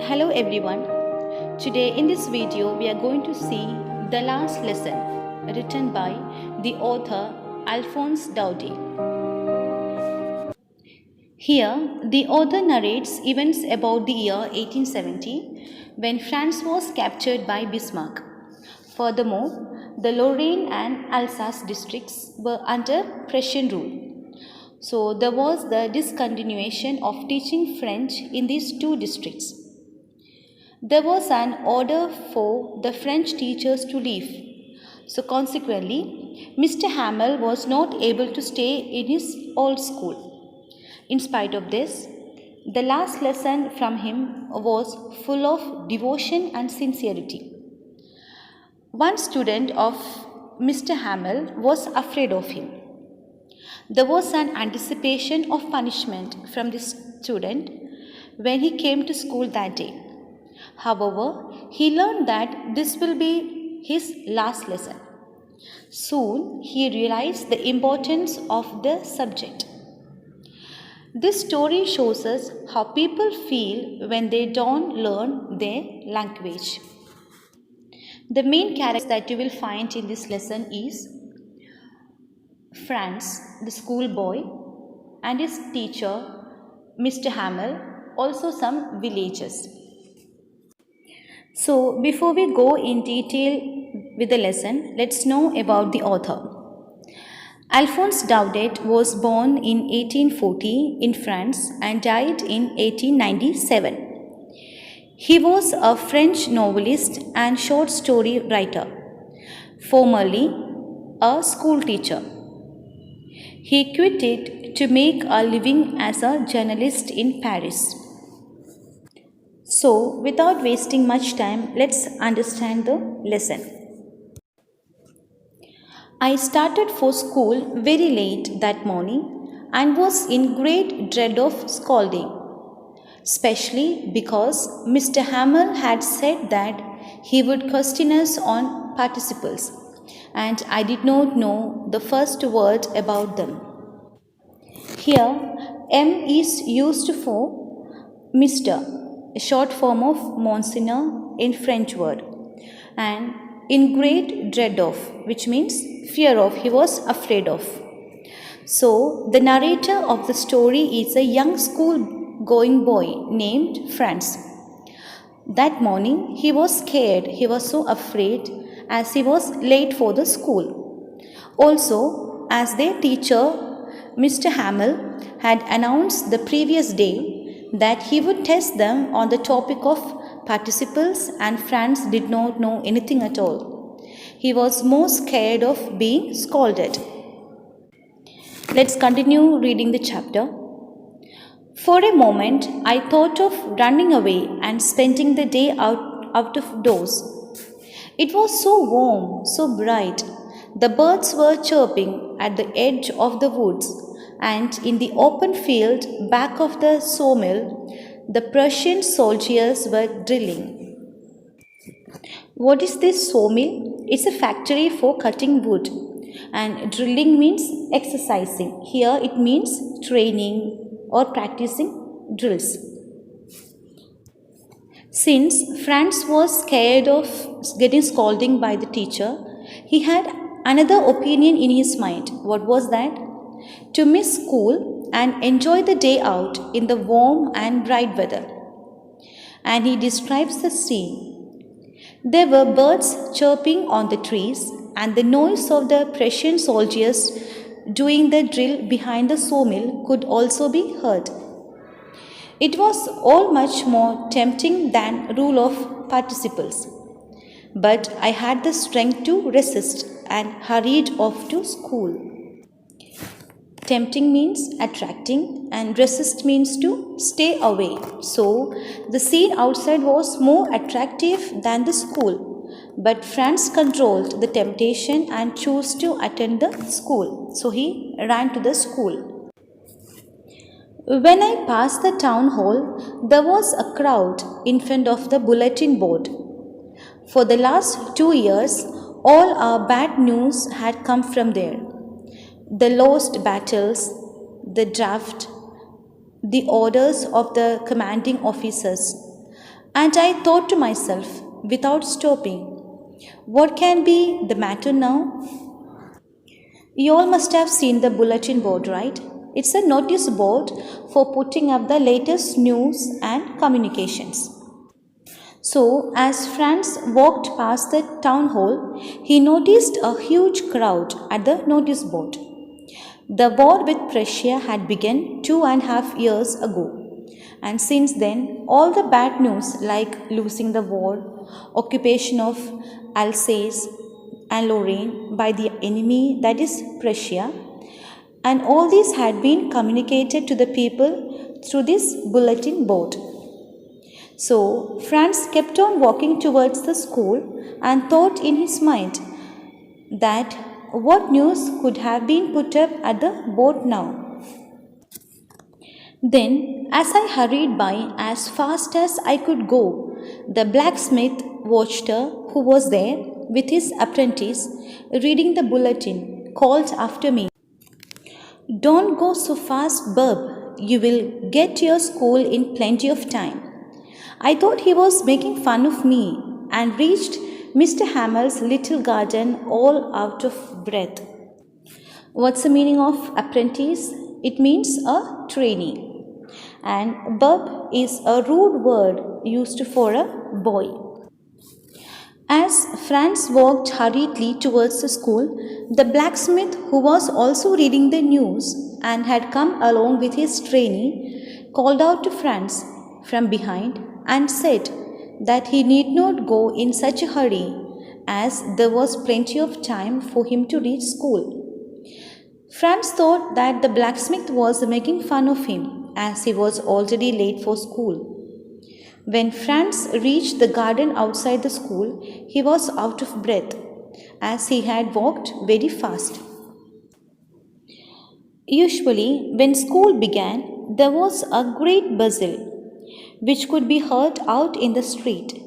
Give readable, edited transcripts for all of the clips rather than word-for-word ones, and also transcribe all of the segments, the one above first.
Hello everyone. Today in this video we are going to see The Last Lesson written by the author Alphonse Daudet. Here the author narrates events about the year 1870 when France was captured by Bismarck. Furthermore, the Lorraine and Alsace districts were under Prussian rule. So there was the discontinuation of teaching French in these two districts. There was an order for the French teachers to leave. So consequently, Mr. Hamel was not able to stay in his old school. In spite of this, the last lesson from him was full of devotion and sincerity. One student of Mr. Hamel was afraid of him. There was an anticipation of punishment from this student when he came to school that day. However, he learned that this will be his last lesson. Soon, he realized the importance of the subject. This story shows us how people feel when they don't learn their language. The main character that you will find in this lesson is Franz, the schoolboy, and his teacher, Mr. Hamel, also some villagers. So, before we go in detail with the lesson, let's know about the author. Alphonse Daudet was born in 1840 in France and died in 1897. He was a French novelist and short story writer, formerly a school teacher. He quit it to make a living as a journalist in Paris. So, without wasting much time, let's understand the lesson. I started for school very late that morning and was in great dread of scolding, especially because Mr. Hamel had said that he would question us on participles, and I did not know the first word about them. Here, M is used for Mr., a short form of Monsignor in French word, and in great dread of, which means fear of, he was afraid of. So, the narrator of the story is a young school-going boy named Franz. That morning, he was scared, he was so afraid as he was late for the school. Also, as their teacher, Mr. Hamel, had announced the previous day that he would test them on the topic of participles, and Franz did not know anything at all. He was more scared of being scolded. Let's continue reading the chapter. For a moment, I thought of running away and spending the day out of doors. It was so warm, so bright. The birds were chirping at the edge of the woods, and in the open field back of the sawmill, the Prussian soldiers were drilling. What is this sawmill? It's a factory for cutting wood, and drilling means exercising. Here it means training or practicing drills. Since Franz was scared of getting scolding by the teacher, he had another opinion in his mind. What was that? To miss school and enjoy the day out in the warm and bright weather. And he describes the scene. There were birds chirping on the trees, and the noise of the Prussian soldiers doing the drill behind the sawmill could also be heard. It was all much more tempting than rule of participles. But I had the strength to resist and hurried off to school. Tempting means attracting, and resist means to stay away. So, the scene outside was more attractive than the school. But Franz controlled the temptation and chose to attend the school. So, he ran to the school. When I passed the town hall, there was a crowd in front of the bulletin board. For the last 2 years, all our bad news had come from there. The lost battles, the draft, the orders of the commanding officers, And I thought to myself, without stopping, what can be the matter now? You all must have seen the bulletin board, right? It's a notice board for putting up the latest news and communications. So, as Franz walked past the town hall, he noticed a huge crowd at the notice board. The war with Prussia had begun 2.5 years ago, and since then, all the bad news like losing the war, occupation of Alsace and Lorraine by the enemy, that is Prussia, and all this had been communicated to the people through this bulletin board. So Franz kept on walking towards the school and thought in his mind that what news could have been put up at the board now. Then, as I hurried by as fast as I could go, the blacksmith watched her who was there with his apprentice reading the bulletin called after me. Don't go so fast, Bub. You will get to your school in plenty of time. I thought he was making fun of me and reached Mr. Hamel's little garden all out of breath. What's the meaning of apprentice? It means a trainee. And bub is a rude word used for a boy. As Franz walked hurriedly towards the school, the blacksmith, who was also reading the news and had come along with his trainee, called out to Franz from behind and said that he need not go in such a hurry, as there was plenty of time for him to reach school. Franz thought that the blacksmith was making fun of him, as he was already late for school. When Franz reached the garden outside the school, he was out of breath, as he had walked very fast. Usually, when school began, there was a great bustle, which could be heard out in the street.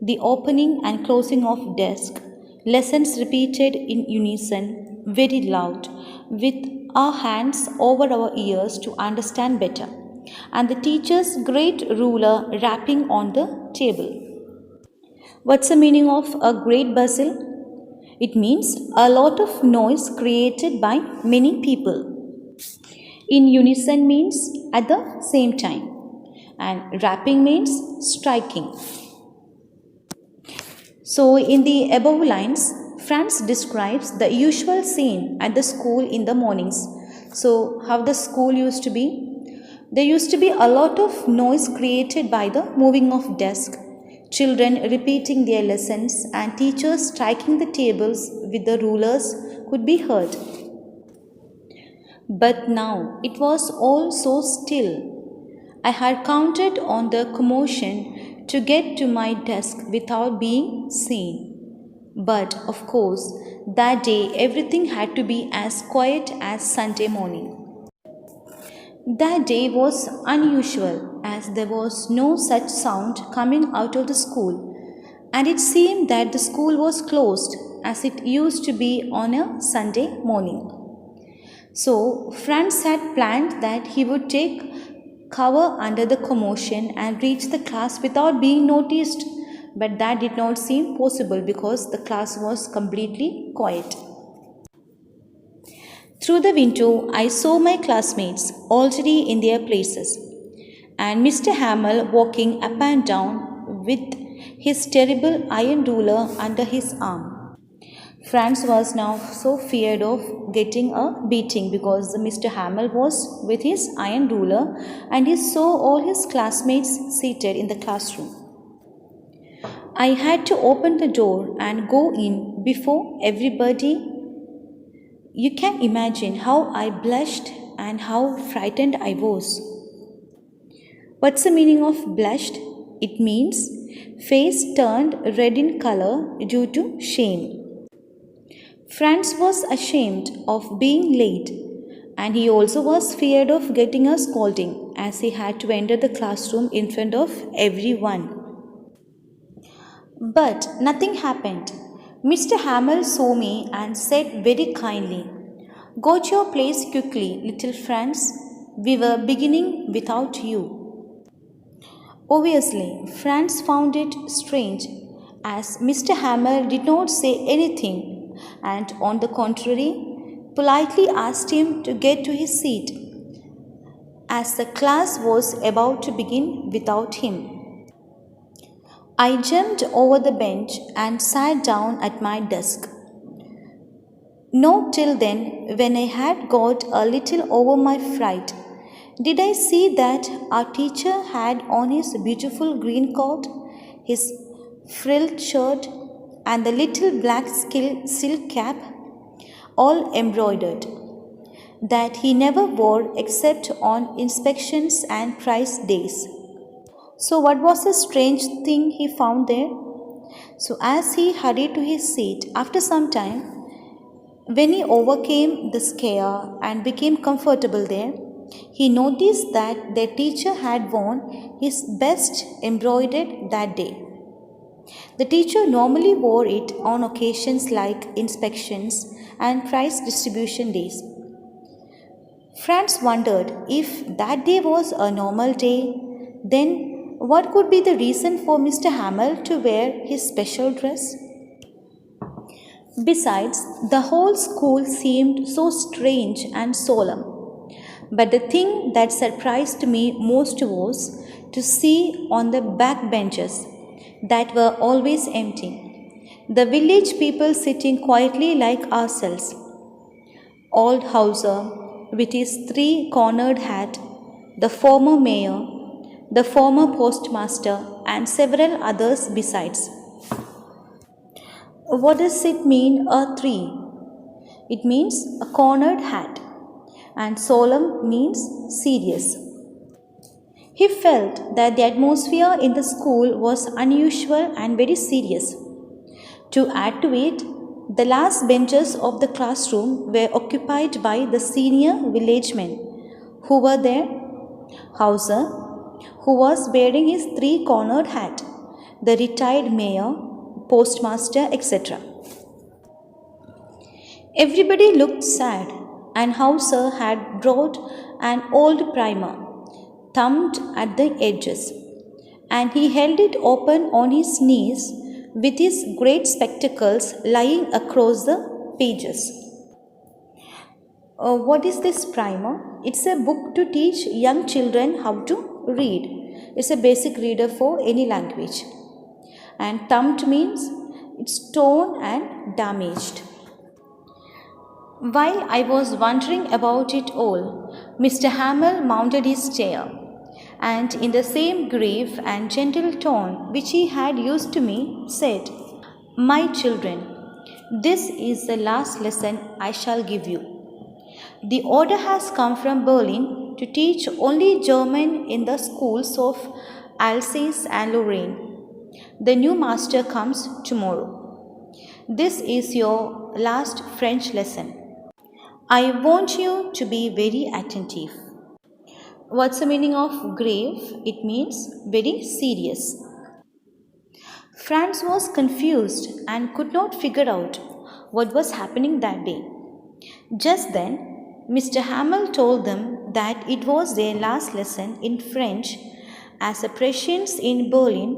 The opening and closing of desks, lessons repeated in unison, very loud, with our hands over our ears to understand better, and the teacher's great ruler rapping on the table. What's the meaning of a great bustle? It means a lot of noise created by many people. In unison means at the same time, and rapping means striking. So, in the above lines, Franz describes the usual scene at the school in the mornings. So, how the school used to be? There used to be a lot of noise created by the moving of desks, children repeating their lessons, and teachers striking the tables with the rulers could be heard. But now it was all so still. I had counted on the commotion to get to my desk without being seen. But of course, that day everything had to be as quiet as Sunday morning. That day was unusual, as there was no such sound coming out of the school, and it seemed that the school was closed as it used to be on a Sunday morning. So, Franz had planned that he would take cover under the commotion and reach the class without being noticed, but that did not seem possible because the class was completely quiet. Through the window, I saw my classmates already in their places, and Mr. Hamel walking up and down with his terrible iron ruler under his arm. Franz was now so feared of getting a beating because Mr. Hamel was with his iron ruler and he saw all his classmates seated in the classroom. I had to open the door and go in before everybody. You can imagine how I blushed and how frightened I was. What's the meaning of blushed? It means face turned red in color due to shame. Franz was ashamed of being late, and he also was feared of getting a scolding as he had to enter the classroom in front of everyone. But nothing happened. Mr. Hamel saw me and said very kindly, "Go to your place quickly, little Franz. We were beginning without you." Obviously, Franz found it strange as Mr. Hammer did not say anything and, on the contrary, politely asked him to get to his seat as the class was about to begin without him. I jumped over the bench and sat down at my desk. Not till then, when I had got a little over my fright, did I see that our teacher had on his beautiful green coat, his frilled shirt, and the little black silk cap, all embroidered, that he never wore except on inspections and prize days. So, what was the strange thing he found there? So, as he hurried to his seat, after some time, when he overcame the scare and became comfortable there, he noticed that their teacher had worn his best embroidered that day. The teacher normally wore it on occasions like inspections and prize distribution days. Franz wondered if that day was a normal day, then what could be the reason for Mr. Hamel to wear his special dress? Besides, the whole school seemed so strange and solemn. But the thing that surprised me most was to see on the back benches that were always empty the village people sitting quietly like ourselves. Old Hauser, with his three-cornered hat, the former mayor, the former postmaster, and several others besides. What does it mean, a three? It means a cornered hat, and solemn means serious. He felt that the atmosphere in the school was unusual and very serious. To add to it, the last benches of the classroom were occupied by the senior village men. Who were there? Hauser, who was wearing his three-cornered hat, the retired mayor, postmaster, etc. Everybody looked sad, and Hauser had brought an old primer, thumbed at the edges, and he held it open on his knees with his great spectacles lying across the pages. What is this primer? It's a book to teach young children how to read. It's a basic reader for any language. And thumbed means it's torn and damaged. While I was wondering about it all, Mr. Hamel mounted his chair, and in the same grave and gentle tone which he had used to me, said, "My children, this is the last lesson I shall give you. The order has come from Berlin to teach only German in the schools of Alsace and Lorraine. The new master comes tomorrow. This is your last French lesson. I want you to be very attentive." What's the meaning of grave? It means very serious. Franz was confused and could not figure out what was happening that day. Just then, Mr. Hamel told them that it was their last lesson in French, as the Prussians in Berlin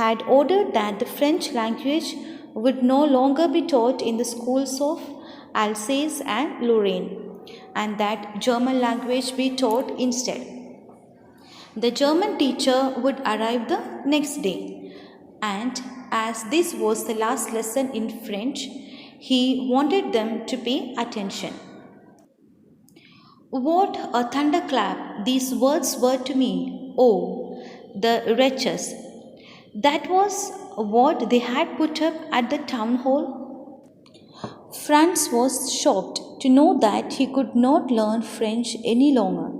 had ordered that the French language would no longer be taught in the schools of Alsace and Lorraine, and that German language be taught instead. The German teacher would arrive the next day, and as this was the last lesson in French, he wanted them to pay attention. What a thunderclap these words were to me! Oh, the wretches! That was what they had put up at the town hall. Franz was shocked to know that he could not learn French any longer,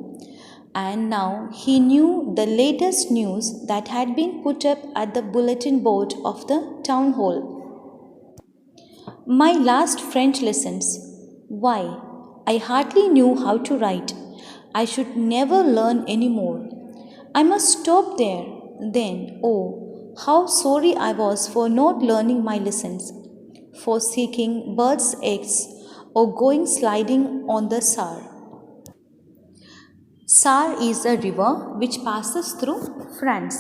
and now he knew the latest news that had been put up at the bulletin board of the town hall. My last French lessons. Why, I hardly knew how to write. I should never learn any more. I must stop there. Then, oh, how sorry I was for not learning my lessons, for seeking birds' eggs or going sliding on the Saar. Saar is a river which passes through France.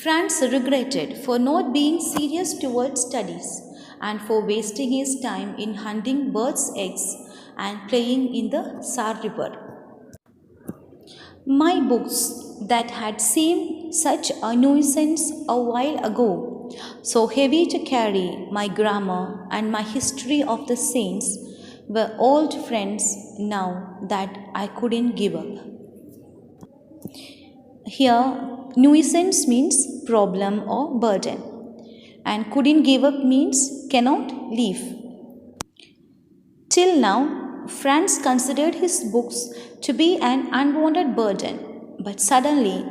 Franz regretted for not being serious towards studies and for wasting his time in hunting birds' eggs and playing in the Saar River. My books that had seemed such a nuisance a while ago, so heavy to carry, my grammar and my history of the saints, were old friends now that I couldn't give up. Here, nuisance means problem or burden, and couldn't give up means cannot leave. Till now, Franz considered his books to be an unwanted burden, but suddenly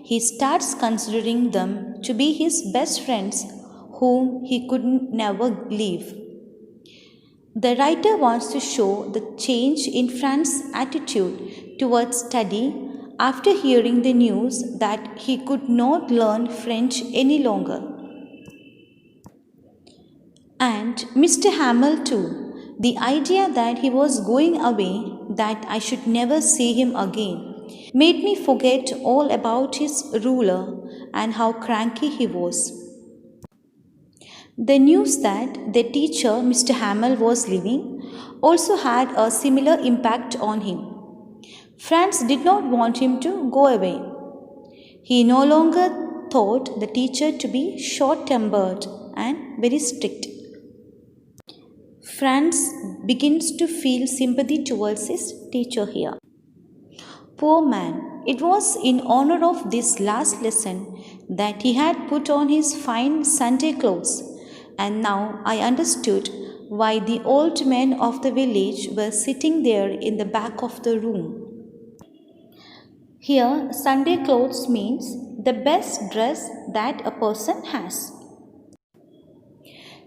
he starts considering them to be his best friends whom he could never leave. The writer wants to show the change in Franz's attitude towards study after hearing the news that he could not learn French any longer. And Mr. Hamel too. The idea that he was going away, that I should never see him again, made me forget all about his ruler and how cranky he was. The news that the teacher, Mr. Hamel, was leaving also had a similar impact on him. Franz did not want him to go away. He no longer thought the teacher to be short tempered and very strict. Franz begins to feel sympathy towards his teacher here. Poor man, it was in honor of this last lesson that he had put on his fine Sunday clothes, and now I understood why the old men of the village were sitting there in the back of the room. Here, Sunday clothes means the best dress that a person has.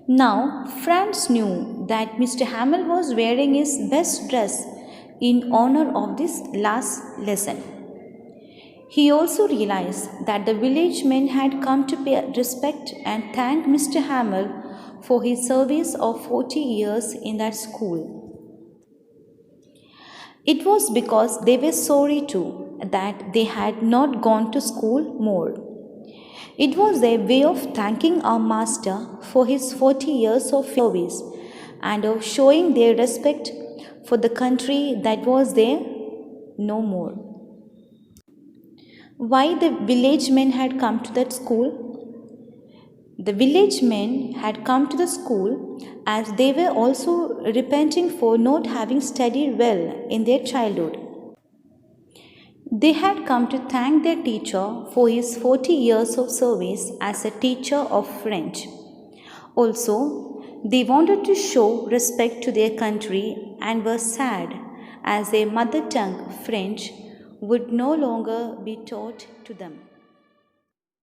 Now, Franz knew that Mr. Hamel was wearing his best dress in honor of this last lesson. He also realized that the village men had come to pay respect and thank Mr. Hamel for his service of 40 years in that school. It was because they were sorry too that they had not gone to school more. It was their way of thanking our master for his 40 years of service and of showing their respect for the country that was there no more. Why the village men had come to that school? The village men had come to the school as they were also repenting for not having studied well in their childhood. They had come to thank their teacher for his 40 years of service as a teacher of French. Also, they wanted to show respect to their country and were sad as their mother tongue, French, would no longer be taught to them.